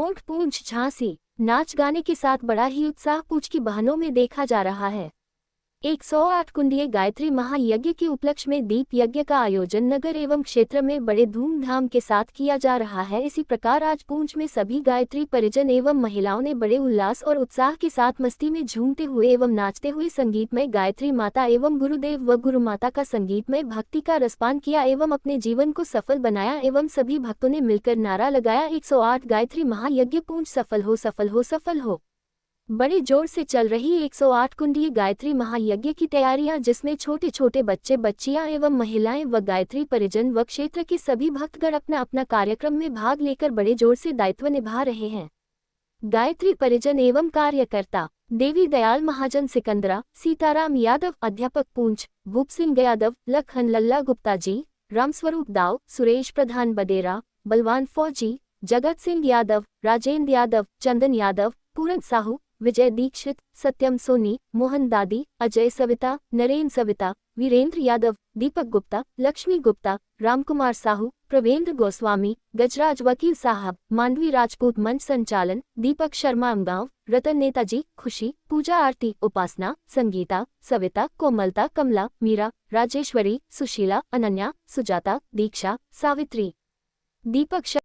मोंठ पूंछ झांसी नाच गाने के साथ बड़ा ही उत्साह पूंछ की बहनों में देखा जा रहा है। 108 कुंडीय गायत्री महायज्ञ के उपलक्ष्य में दीप यज्ञ का आयोजन नगर एवं क्षेत्र में बड़े धूमधाम के साथ किया जा रहा है। इसी प्रकार आज पूंछ में सभी गायत्री परिजन एवं महिलाओं ने बड़े उल्लास और उत्साह के साथ मस्ती में झूमते हुए एवं नाचते हुए संगीतमय गायत्री माता एवं गुरुदेव व गुरु माता का संगीतमय भक्ति का रसपान किया एवं अपने जीवन को सफल बनाया एवं सभी भक्तों ने मिलकर नारा लगाया 108 गायत्री महायज्ञ पूंछ सफल हो, सफल हो, सफल हो। बड़े जोर से चल रही 108 कुंडीय गायत्री महायज्ञ की तैयारियां, जिसमें छोटे छोटे बच्चे बच्चियां एवं महिलाएं व गायत्री परिजन व क्षेत्र के सभी भक्तगण अपना अपना कार्यक्रम में भाग लेकर बड़े जोर से दायित्व निभा रहे हैं। गायत्री परिजन एवं कार्यकर्ता देवी दयाल महाजन सिकंदरा, सीताराम यादव अध्यापक पूंछ, भूप सिंह यादव, लखन लल्ला गुप्ता जी, रामस्वरूप दाव, सुरेश प्रधान बदेरा, बलवान फौजी, जगत सिंह यादव, राजेंद्र यादव, चंदन यादव, पूरन साहू, विजय दीक्षित, सत्यम सोनी, मोहन दादी, अजय सविता, नरेंद्र सविता, वीरेंद्र यादव, दीपक गुप्ता, लक्ष्मी गुप्ता, रामकुमार साहू, प्रवेंद्र गोस्वामी, गजराज वकील साहब, मांडवी राजपूत मंच संचालन, दीपक शर्मा अमगांव, रतन नेताजी, खुशी, पूजा आरती, उपासना, संगीता, सविता, कोमलता, कमला, मीरा, राजेश्वरी, सुशीला, अनन्या, सुजाता, दीक्षा, सावित्री, दीपक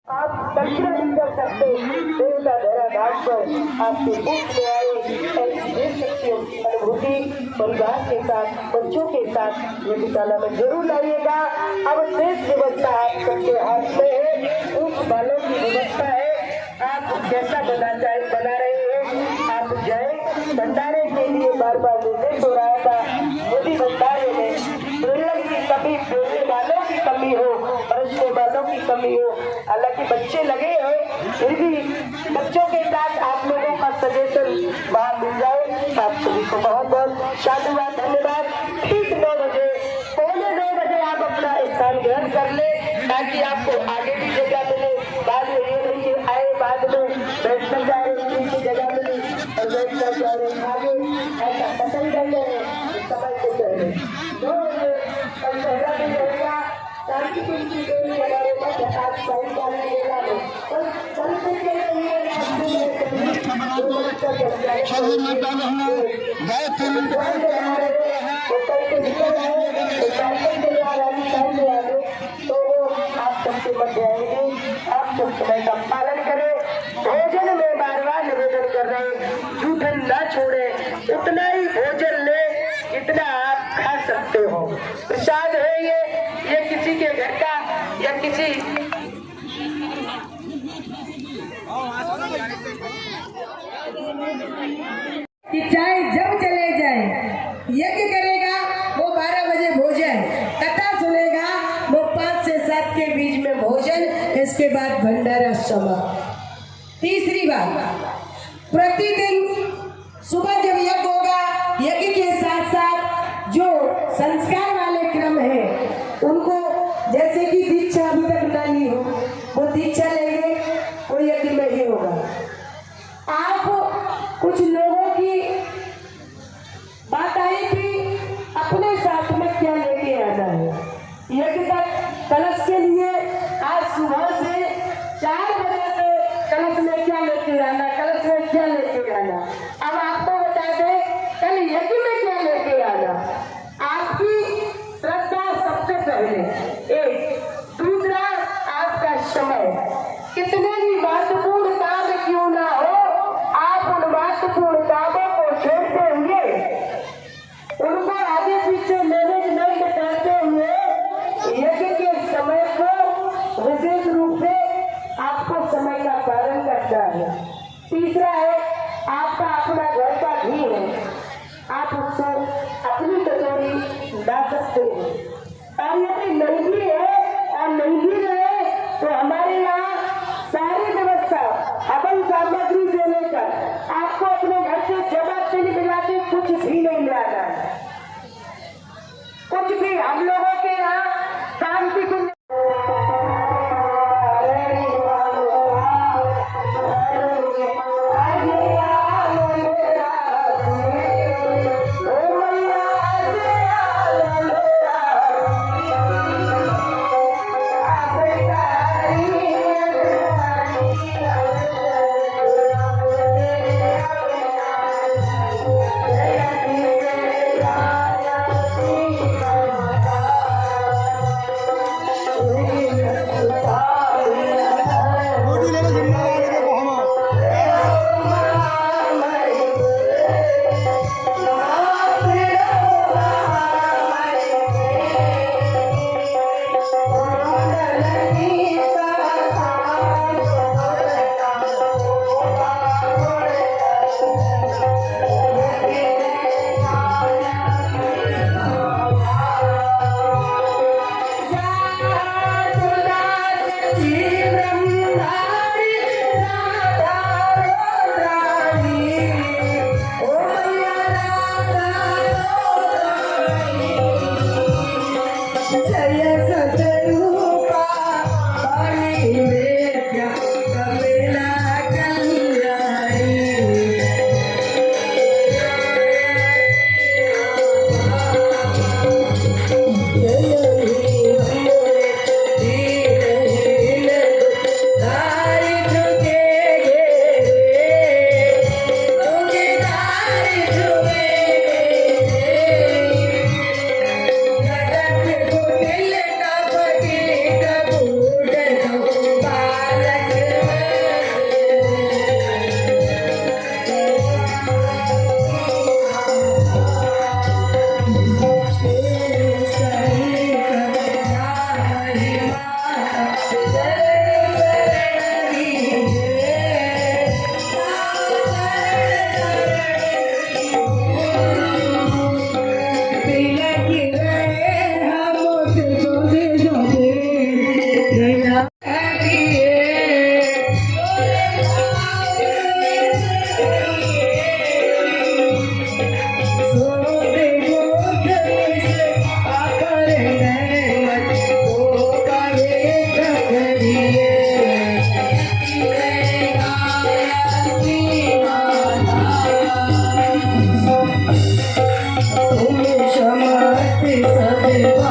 आप कल्पना नहीं कर सकते देवता धरा धाम पर आपके मुख में आए ऐसी देख सकती अनुभूति परिवार के साथ बच्चों के साथ ये विद्यालय में जरूर लाइएगा। अब देश व्यवस्था आप सबके हाथ में है, उस बालों की व्यवस्था है, आप जैसा बना रहे हैं। आप जय भंडारे के लिए बार बार निर्देश हो रहा था, यदि भंडारे में प्रेरण की कमी, प्रेरणे वालों की कमी हो, परसने वालों की कमी हो, हालांकि बच्चे लगे हैं फिर भी बच्चों के साथ आप लोगों का सजेशन वहाँ मिल जाए। आप सभी को बहुत बहुत साधुवाद, धन्यवाद। ठीक 9 बजे, पौने 9 बजे आप अपना स्थान ग्रहण कर ले ताकि आपको आगे भी जगह मिले। बाद में ये नहीं कि आए बाद में बैठना जा रहे की जगह मिली और बैठना जा रहे आगे, ऐसा पसंद कर ले समय को कह रहे 9 बजे पहला भी रहेगा ताकि कुछ हमारे पास आज साइड वाले मेला में कल से आप सबके मध्य आएंगे। आप सब समय का पालन करें। भोजन में बार बार निवेदन कर रहे हैं, जूठन न छोड़े, उतना ही भोजन ले जितना आप खा सकते हो। प्रसाद है ये किसी के घर का या किसी कि चाहे जब चले जाए, यज्ञ करेगा वो 12 बजे भोजन, कथा सुनेगा वो 5 से 7 के बीच में भोजन, इसके बाद भंडारा समाप्त। तीसरी बात, प्रतिदिन सुबह जब यज्ञ होगा, यज्ञ के साथ साथ जो संस्कार वाले क्रम है उनको, जैसे कि दीक्षा अभी तक ना ली हो वो दीक्षा लेंगे, वो यज्ञ में ही होगा। आप कुछ लोगों की बात आई थी अपने साथ में क्या लेके आना है यज्ञ तक। कलश के लिए आज सुबह से 4 बजे से कलश में क्या लेके आना, कलश में क्या लेके आना। अब आपको बता दें कल यज्ञ में क्या लेके आना। आपकी श्रद्धा सबसे पहले, एक दूसरा आपका समय। कितने भी महत्वपूर्ण काम क्यों ना हो, आप उन महत्वपूर्ण कामों को छोड़ते हुए, उनको आगे पीछे मैनेजमेंट करते हुए यज्ञ के समय को विशेष रूप से आपको समय का पालन करना है। तीसरा है आपका अपना घर का घी है, आप उसको अपनी कटोरी ला सकते हैं। और यदि नहीं भी है और नहीं भी रहे तो हमारे यहाँ सारी व्यवस्था हवन सामग्री से लेकर आपको अपने घर से जमा से मिला के कुछ भी नहीं लाना है। कुछ भी हम लोगों के यहाँ काम की कुछ रे